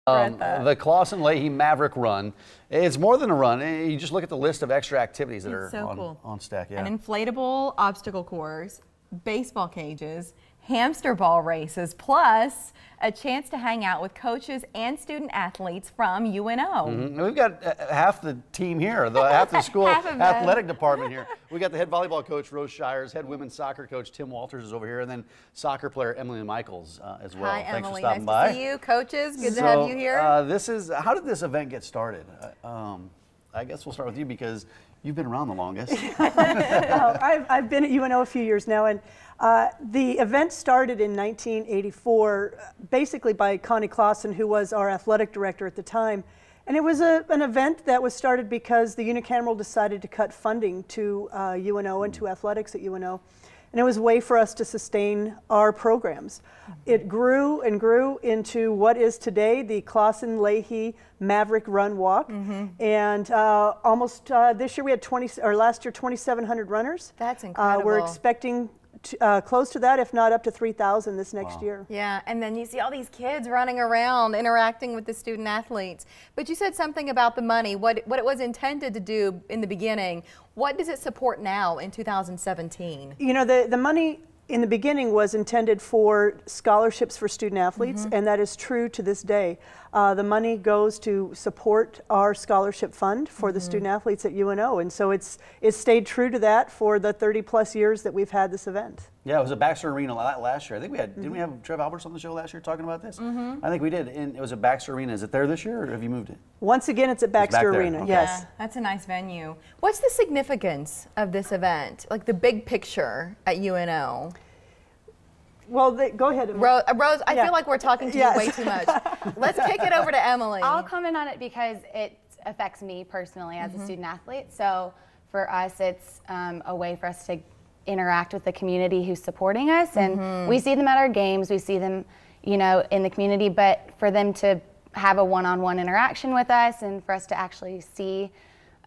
The Claussen-Leahy Maverick Run. It's more than a run. You just look at the list of extra activities that are on stack. Yeah. An inflatable obstacle course, baseball cages, hamster ball races, plus a chance to hang out with coaches and student athletes from UNO. We've got half the team here, half the school athletic department here. We got the head volleyball coach, Rose Shires, head women's soccer coach, Tim Walters is over here, and then soccer player Emily Michaels as well. Hi, Thanks Emily. for stopping nice by. to see you. Coaches, good to have you here. How did this event get started? I guess we'll start with you because you've been around the longest. I've been at UNO a few years now, and the event started in 1984, basically by Connie Claussen, who was our athletic director at the time. And it was an event that was started because the unicameral decided to cut funding to UNO and to athletics at UNO. And it was a way for us to sustain our programs. It grew and grew into what is today the Claussen-Leahy Maverick Run Walk. And almost this year we had last year 2,700 runners. That's incredible. We're expecting close to that, if not up to 3,000 this next year. Yeah, and then you see all these kids running around, interacting with the student athletes. But you said something about the money, what it was intended to do in the beginning. What does it support now in 2017? You know, the money in the beginning was intended for scholarships for student athletes, and that is true to this day. The money goes to support our scholarship fund for the student athletes at UNO, and so it's stayed true to that for the 30+ years that we've had this event. Yeah, it was at Baxter Arena last year. I think we had, didn't we have Trev Alberts on the show last year talking about this? I think we did, and it was at Baxter Arena. Is it there this year, or have you moved it? Once again, it's at Baxter Arena, okay. yes. Yeah, that's a nice venue. What's the significance of this event, like the big picture at UNO? Well, go ahead. Rose, I feel like we're talking to you way too much. Let's kick it over to Emily. I'll comment on it because it affects me personally as a student athlete. So for us, it's a way for us to interact with the community who's supporting us. And we see them at our games, we see them, you know, in the community, but for them to have a one-on-one interaction with us and for us to actually see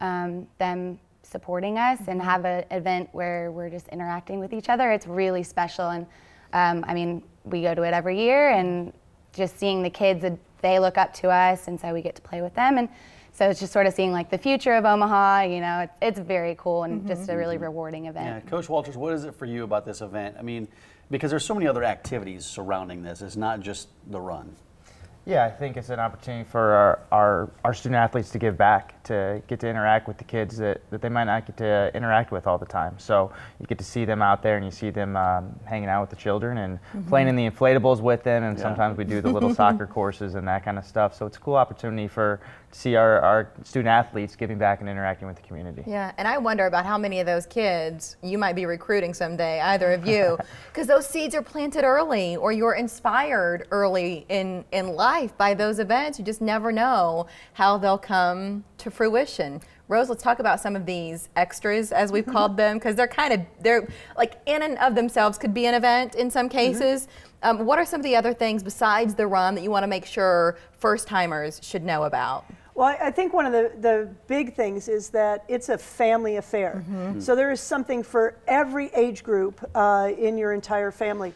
them supporting us and have an event where we're just interacting with each other, it's really special. And I mean, we go to it every year, and just seeing the kids, they look up to us, and so we get to play with them. And so it's just sort of seeing like the future of Omaha, you know, it's very cool and just a really rewarding event. Yeah, Coach Walters, what is it for you about this event? I mean, because there's so many other activities surrounding this. It's not just the run. Yeah, I think it's an opportunity for our student athletes to give back, to get to interact with the kids that they might not get to interact with all the time. So you get to see them out there and you see them hanging out with the children and playing in the inflatables with them, and sometimes we do the little soccer courses and that kind of stuff. So it's a cool opportunity to see our student athletes giving back and interacting with the community. Yeah, and I wonder about how many of those kids you might be recruiting someday, either of you, because those seeds are planted early, or you're inspired early in life by those events. You just never know how they'll come to fruition. Rose, let's talk about some of these extras, as we've called them, because they're like in and of themselves could be an event in some cases. What are some of the other things besides the run that you want to make sure first-timers should know about? Well, I think one of the big things is that it's a family affair. So there is something for every age group in your entire family.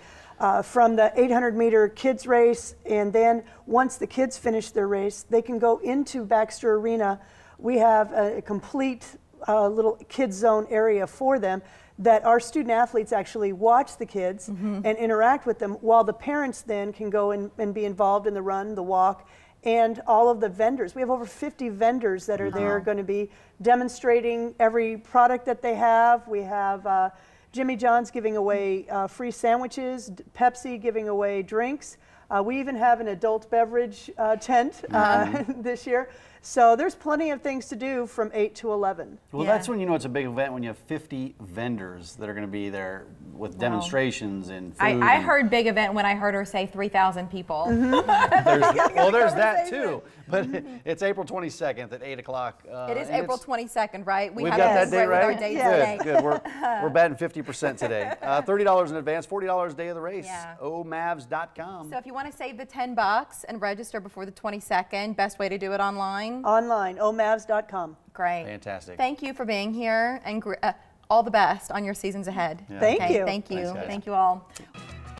From the 800-meter kids race, and then once the kids finish their race, they can go into Baxter Arena. We have a complete little kids zone area for them that our student athletes actually watch the kids and interact with them, while the parents then can go and be involved in the run, the walk, and all of the vendors. We have over 50 vendors that are there going to be demonstrating every product that they have. We have Jimmy John's giving away free sandwiches, Pepsi giving away drinks. We even have an adult beverage tent this year. So there's plenty of things to do from 8 to 11. Well, that's when you know it's a big event, when you have 50 vendors that are going to be there with demonstrations and food. I heard big event when I heard her say 3,000 people. There's that too. But it's April 22nd at 8 o'clock. It is April 22nd, right? We've got that day right? With our dates today. Good. We're batting 50% today. $30 in advance, $40 day of the race. Yeah. omavs.com. So if you want to save the $10 and register before the 22nd, best way to do it online? Online, omavs.com. Great. Fantastic. Thank you for being here, and all the best on your seasons ahead. Yeah. Thank you. Thank you. Thanks, thank you all.